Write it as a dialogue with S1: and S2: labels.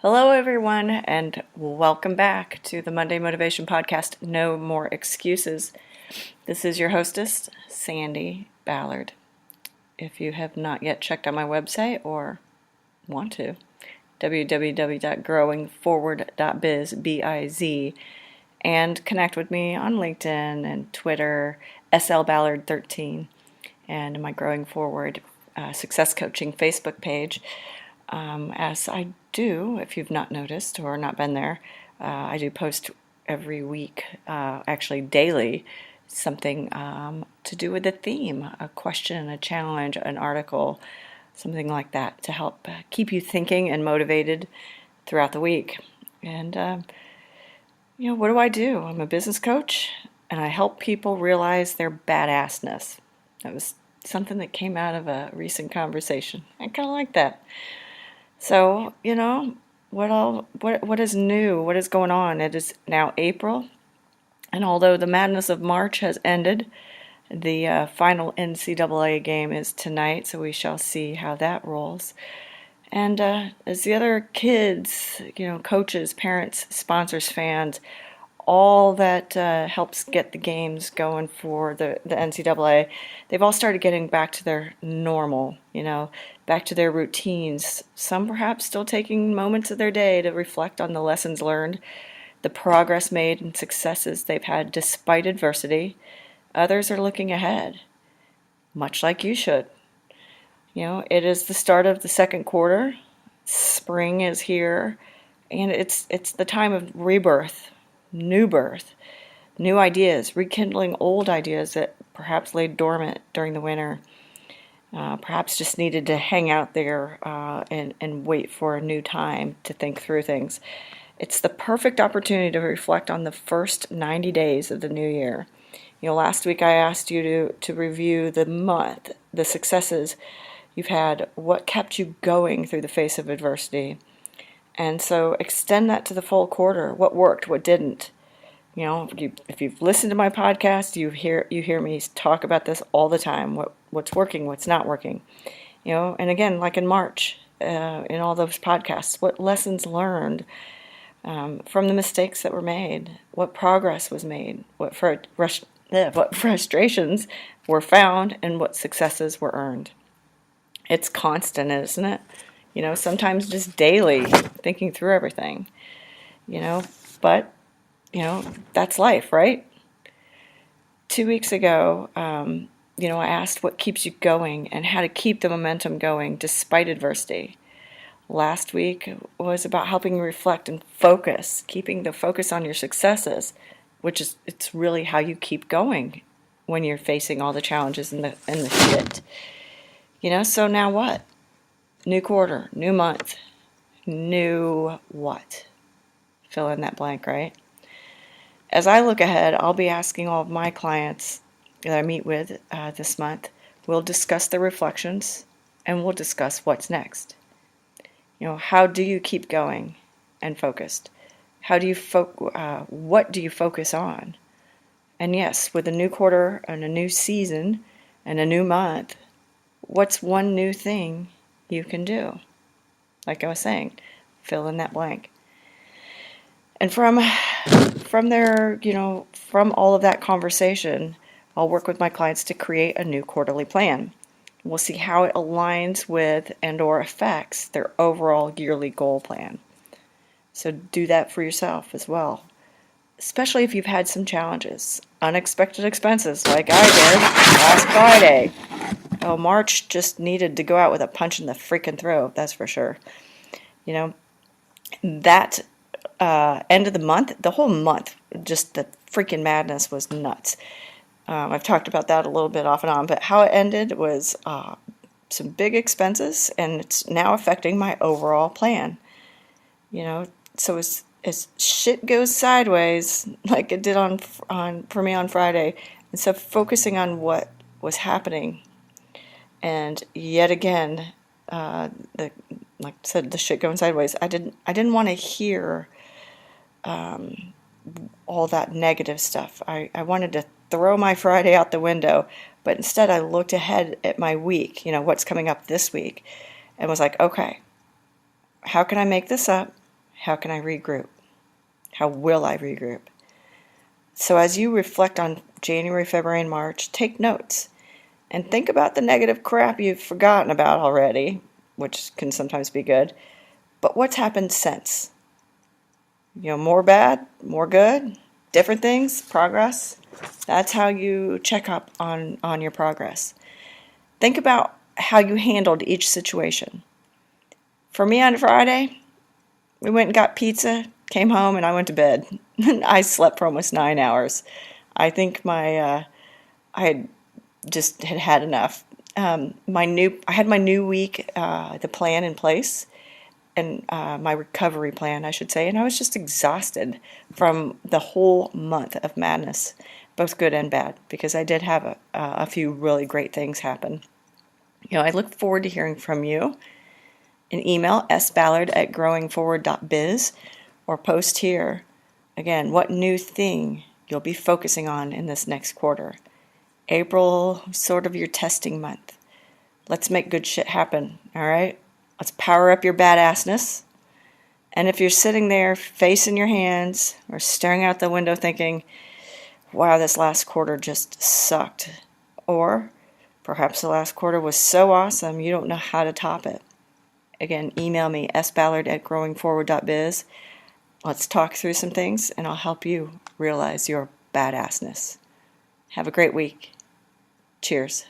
S1: Hello, everyone, and welcome back to the Monday Motivation Podcast, No More Excuses. This is your hostess, Sandi, Ballard. If you have not yet checked out my website or want to, www.growingforward.biz, B-I-Z, and connect with me on LinkedIn and Twitter, SLBallard13, and my Growing Forward Success Coaching Facebook page. As I do, if you've not noticed or not been there, I do post every week, actually daily, something to do with a theme, a question, a challenge, an article, something like that to help keep you thinking and motivated throughout the week. And, what do? I'm a business coach, and I help people realize their badassness. That was something that came out of a recent conversation. I kind of like that. So, what is new? What is going on? It is now April, and although the madness of March has ended, the final NCAA game is tonight, so we shall see how that rolls. And as the other kids, coaches, parents, sponsors, fans, all that helps get the games going for the NCAA, they've all started getting back to their normal, back to their routines. Some perhaps still taking moments of their day to reflect on the lessons learned, the progress made, and successes they've had despite adversity. Others are looking ahead, much like you should. It is the start of the second quarter. Spring is here, and it's the time of rebirth. New birth, new ideas, rekindling old ideas that perhaps lay dormant during the winter, perhaps just needed to hang out there and wait for a new time to think through things. It's the perfect opportunity to reflect on the first 90 days of the new year. Last week I asked you to review the month, the successes you've had, what kept you going through the face of adversity. And so extend that to the full quarter. What worked, what didn't. If you've listened to my podcast, you hear me talk about this all the time. What's working, what's not working. And again, like in March, in all those podcasts, what lessons learned from the mistakes that were made, what progress was made, what frustrations were found, and what successes were earned. It's constant, isn't it? Sometimes just daily thinking through everything, but, that's life, right? 2 weeks ago, I asked what keeps you going and how to keep the momentum going despite adversity. Last week was about helping you reflect and focus, keeping the focus on your successes, it's really how you keep going when you're facing all the challenges and the shit. So now what? New quarter, new month, new what? Fill in that blank, right? As I look ahead, I'll be asking all of my clients that I meet with this month. We'll discuss their reflections, and we'll discuss what's next. How do you keep going and focused? How do you what do you focus on? And yes, with a new quarter and a new season and a new month, what's one new thing you can do? Like I was saying, fill in that blank. And from there, from all of that conversation, I'll work with my clients to create a new quarterly plan. We'll see how it aligns with and or affects their overall yearly goal plan. So do that for yourself as well, especially if you've had some challenges, unexpected expenses like I did last Friday. Oh, March just needed to go out with a punch in the freaking throat, that's for sure. That end of the month, the whole month, just the freaking madness was nuts. I've talked about that a little bit off and on, but how it ended was some big expenses, and it's now affecting my overall plan. So as shit goes sideways, like it did for me on Friday, instead of focusing on what was happening, and yet again, like I said, the shit going sideways. I didn't want to hear all that negative stuff. I wanted to throw my Friday out the window, but instead I looked ahead at my week, what's coming up this week, and was like, okay, how can I make this up? How can I regroup? How will I regroup? So as you reflect on January, February, and March, take notes and think about the negative crap you've forgotten about already, which can sometimes be good. But what's happened since? More bad, more good, different things, progress. That's how you check up on your progress. Think about how you handled each situation. For me on Friday, we went and got pizza, came home, and I went to bed. I slept for almost 9 hours. I think I had just had enough. I had my new week, the plan in place, and my recovery plan, I should say, and I was just exhausted from the whole month of madness, both good and bad, because I did have a few really great things happen. I look forward to hearing from you. An email, sballard@growingforward.biz, or post here. Again, what new thing you'll be focusing on in this next quarter. April, sort of your testing month. Let's make good shit happen, all right? Let's power up your badassness. And if you're sitting there facing your hands or staring out the window thinking, wow, this last quarter just sucked, or perhaps the last quarter was so awesome you don't know how to top it. Again, email me, sballard@growingforward.biz. Let's talk through some things, and I'll help you realize your badassness. Have a great week. Cheers.